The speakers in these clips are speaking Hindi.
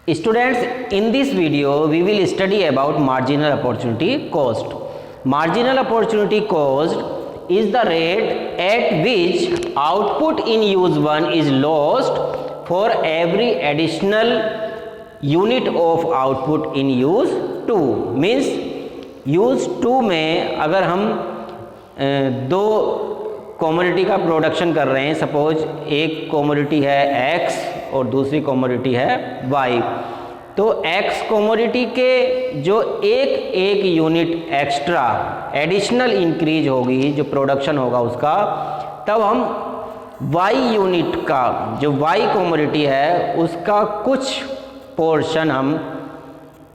Students, in this video we will study about marginal opportunity cost. Marginal opportunity cost is the rate at which output in use 1 is lost for every additional unit of output in use 2. Means use 2 में अगर हम दो कमोडिटी का प्रोडक्शन कर रहे हैं, सपोज एक कमोडिटी है X और दूसरी कमोडिटी है Y, तो X कमोडिटी के जो एक यूनिट एक्स्ट्रा एडिशनल इंक्रीज होगी, जो प्रोडक्शन होगा उसका, तब हम Y यूनिट का जो Y कमोडिटी है उसका कुछ पोर्शन हम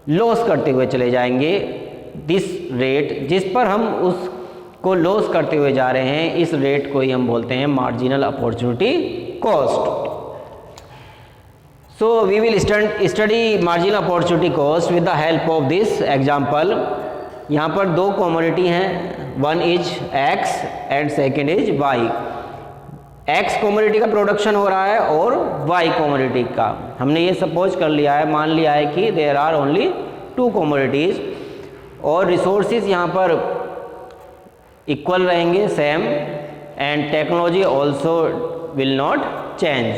लॉस करते हुए चले जाएंगे। दिस रेट, जिस पर हम उसको लॉस करते हुए जा रहे हैं, इस रेट को ही हम बोलते हैं marginal opportunity cost. So we will study marginal opportunity cost with the help of this example. यहाँ पर दो कमोडिटी हैं, one is X and second is Y. X commodity का प्रोडक्शन हो रहा है और Y कमोडिटी का। हमने ये सपोज कर लिया है, मान लिया है कि there are only two commodities और रिसोर्सेज यहाँ पर इक्वल रहेंगे, same, and technology also will not change.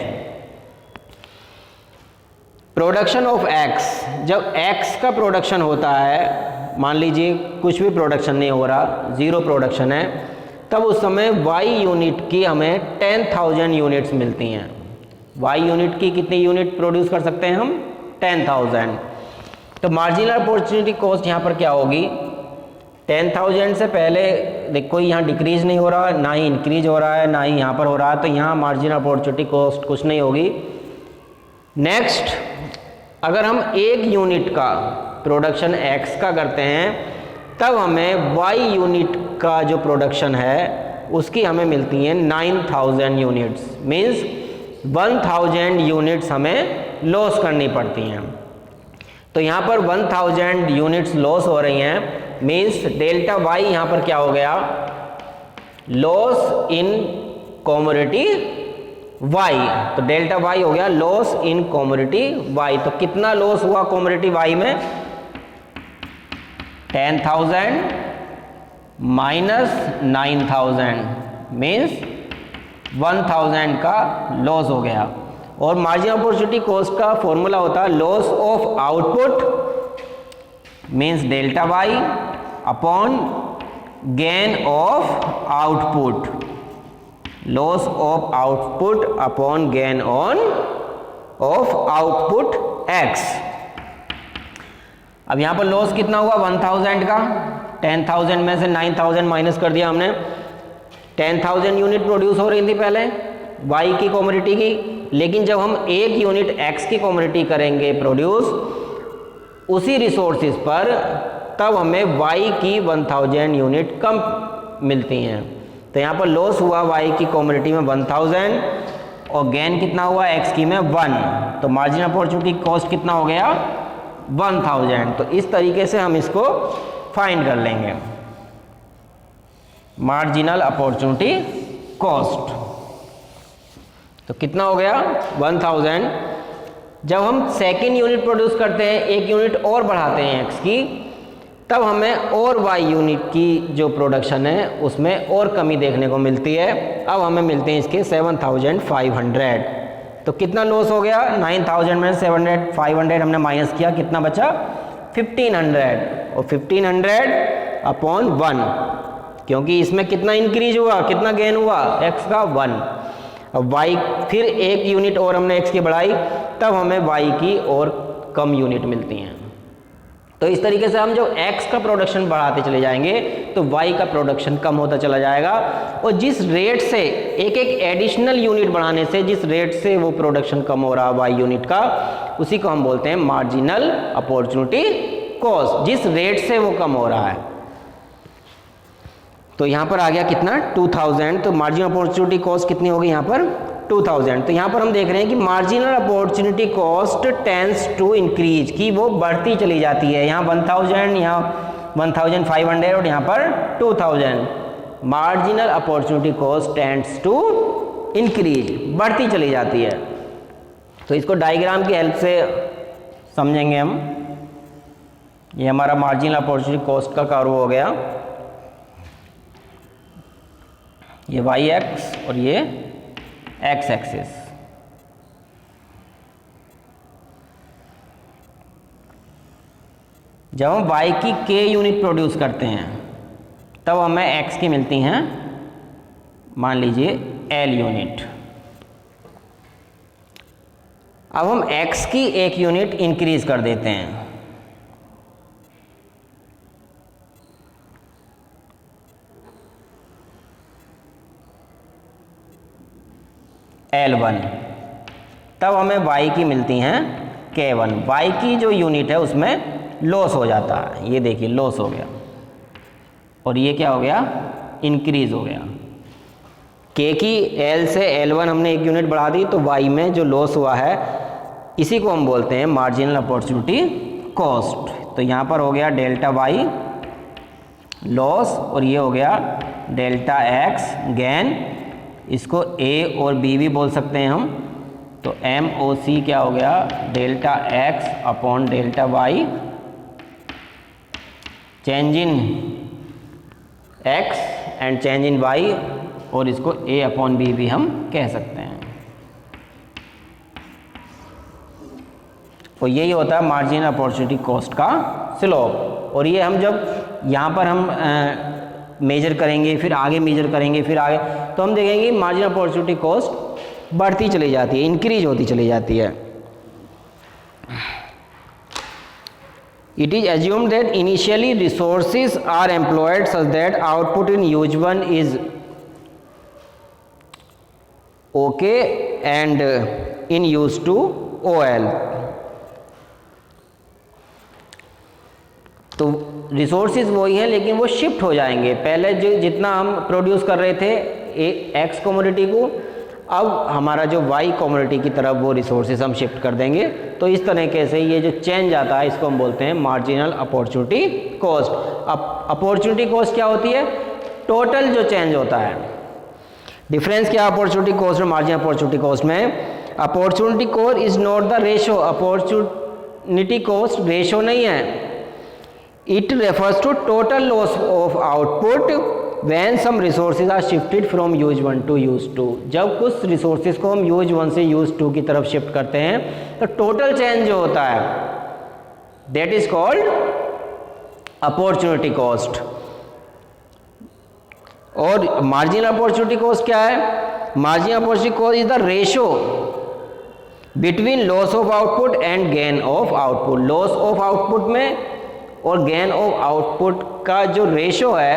Production of X, जब X का प्रोडक्शन होता है, मान लीजिए कुछ भी प्रोडक्शन नहीं हो रहा, ज़ीरो प्रोडक्शन है, तब उस समय Y यूनिट की हमें 10,000 यूनिट्स मिलती हैं। Y यूनिट की कितनी यूनिट प्रोड्यूस कर सकते हैं हम? 10,000। तो मार्जिनल अपॉर्चुनिटी कॉस्ट यहाँ पर क्या होगी? 10,000 से पहले देखो यहाँ डिक्रीज नहीं हो रहा, ना ही इंक्रीज हो रहा है, ना ही यहाँ पर हो रहा है, तो यहाँ मार्जिनल अपॉर्चुनिटी कॉस्ट कुछ नहीं होगी। नेक्स्ट, अगर हम एक यूनिट का प्रोडक्शन X का करते हैं, तब हमें Y यूनिट का जो प्रोडक्शन है उसकी हमें मिलती हैं 9,000 यूनिट्स। मीन्स 1,000 यूनिट्स हमें लॉस करनी पड़ती हैं। तो यहाँ पर 1,000 यूनिट्स लॉस हो रही हैं, मीन्स डेल्टा Y यहाँ पर क्या हो गया? Loss in commodity Y। तो डेल्टा Y हो गया लॉस इन कमोडिटी Y। तो कितना लॉस हुआ कमोडिटी Y में? 10,000 माइनस 9,000 मीन्स 1,000 का लॉस हो गया। और मार्जिनल अपॉर्चुनिटी कॉस्ट का फॉर्मूला होता है loss of output means delta Y upon gain of output, loss of output upon gain on off output X। अब यहाँ पर लॉस कितना हुआ? 1,000 का। 10,000 में से 9,000 माइनस कर दिया हमने। 10,000 यूनिट प्रोड्यूस हो रही थी पहले Y की कमोडिटी की, लेकिन जब हम एक यूनिट X की कमोडिटी करेंगे प्रोड्यूस उसी रिसोर्सेज पर, तब हमें Y की 1,000 यूनिट कम मिलती हैं। तो यहाँ पर लॉस हुआ Y की कमोडिटी में 1,000 और गेन कितना हुआ X की में 1। तो मार्जिनल अपॉर्चुनिटी कॉस्ट कितना हो गया? 1,000। तो इस तरीके से हम इसको फाइंड कर लेंगे, मार्जिनल अपॉर्चुनिटी कॉस्ट। तो कितना हो गया? 1,000। जब हम सेकेंड यूनिट प्रोड्यूस करते हैं, एक यूनिट और बढ़ाते हैं X की, तब हमें और Y यूनिट की जो प्रोडक्शन है उसमें और कमी देखने को मिलती है। अब हमें मिलते हैं इसके 7,500। तो कितना लॉस हो गया? 9,000 में 500 हमने माइनस किया, कितना बचा? 1,500। और 1,500 अपॉन 1, क्योंकि इसमें कितना इंक्रीज हुआ, कितना गेन हुआ? X का 1। अब Y फिर एक यूनिट और हमने X की बढ़ाई, तब हमें Y की और कम यूनिट मिलती हैं। तो इस तरीके से हम जो X का प्रोडक्शन बढ़ाते चले जाएंगे तो Y का प्रोडक्शन कम होता चला जाएगा। और जिस रेट से एक एडिशनल यूनिट बढ़ाने से जिस रेट से वो प्रोडक्शन कम हो रहा Y यूनिट का, उसी को हम बोलते हैं मार्जिनल अपॉर्चुनिटी कॉस्ट, जिस रेट से वो कम हो रहा है। तो यहाँ पर आ गया कितना? 2,000। तो मार्जिनल अपॉर्चुनिटी कॉस्ट कितनी होगी यहाँ पर? 2,000। तो यहाँ पर हम देख रहे हैं कि marginal opportunity cost tends to increase, कि वो बढ़ती चली जाती है। यहाँ 1,000, यहाँ 1,500 और यहाँ पर 2,000। Marginal opportunity cost tends to increase, बढ़ती चली जाती है। तो इसको डायग्राम की हेल्प से समझेंगे हम। ये हमारा मार्जिनल अपॉर्चुनिटी कॉस्ट का कर्व हो गया, ये वाई एक्स और ये एक्स एक्सिस। जब हम y की k यूनिट प्रोड्यूस करते हैं तब हमें x की मिलती हैं, मान लीजिए l यूनिट। अब हम x की एक यूनिट इंक्रीज कर देते हैं, L1, तब हमें y की मिलती हैं K1। y की जो यूनिट है उसमें लॉस हो जाता है, ये देखिए लॉस हो गया, और ये क्या हो गया, इंक्रीज हो गया। K की L से L1 हमने एक यूनिट बढ़ा दी, तो y में जो लॉस हुआ है इसी को हम बोलते हैं मार्जिनल अपॉर्चुनिटी कॉस्ट। तो यहाँ पर हो गया डेल्टा y लॉस, और ये हो गया डेल्टा x गेन। इसको A और B भी बोल सकते हैं हम। तो MOC क्या हो गया, delta x upon delta y, change in x and change in y, और इसको A अपॉन B भी हम कह सकते हैं। तो यही होता है मार्जिनल अपॉर्चुनिटी कॉस्ट का स्लोप। और ये हम जब यहाँ पर हम मेजर करेंगे, फिर आगे मेजर करेंगे, फिर आगे, तो हम देखेंगे मार्जिनल अपॉर्चुनिटी कॉस्ट बढ़ती चली जाती है, इंक्रीज होती चली जाती है। It is assumed that initially resources are employed such that output in use 1 is OK and in use 2 OL। तो रिसोर्सेज वही हैं लेकिन वो शिफ्ट हो जाएंगे। पहले जो जितना हम प्रोड्यूस कर रहे थे एक्स कमोडिटी को, अब हमारा जो वाई कमोडिटी की तरफ वो रिसोर्सेज हम शिफ्ट कर देंगे। तो इस तरीके से ये जो चेंज आता है इसको हम बोलते हैं मार्जिनल अपॉर्चुनिटी कॉस्ट। अब अपॉर्चुनिटी कॉस्ट क्या होती है, टोटल जो चेंज होता है। डिफरेंस क्या अपॉर्चुनिटी कॉस्ट और मार्जिनल अपॉर्चुनिटी कॉस्ट में, opportunity cost is not the ratio, opportunity cost ratio नहीं है। It refers to total loss of output when some resources are shifted from use 1 to use 2। जब कुछ रिसोर्सेज को हम यूज 1 से यूज 2 की तरफ शिफ्ट करते हैं तो टोटल चेंज जो होता है that is called opportunity cost. और मार्जिनल अपॉर्चुनिटी कॉस्ट क्या है, marginal opportunity cost is the ratio between loss of output and gain of output. Loss of output में और गेन ऑफ आउटपुट का जो रेशो है,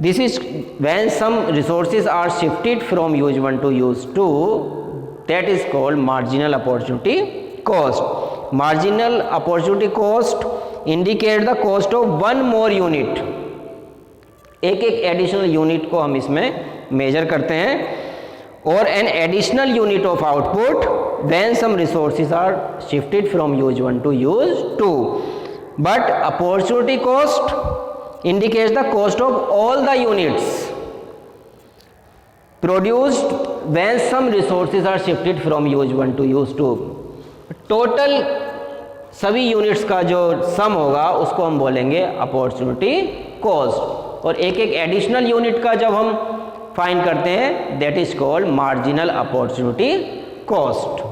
this is when some resources are shifted from use 1 to use 2, that is called marginal opportunity cost. Marginal opportunity cost indicate the cost of one more unit. एक एक एडिशनल यूनिट को हम इसमें मेजर करते हैं। और an additional unit of output when some resources are shifted from use 1 to use 2। But opportunity cost indicates the cost of all the units produced when some resources are shifted from use 1 to use 2। Total सभी यूनिट्स का जो सम होगा उसको हम बोलेंगे अपॉर्चुनिटी कॉस्ट। और एक एक एडिशनल यूनिट का जब हम फाइंड करते हैं that is called marginal opportunity cost.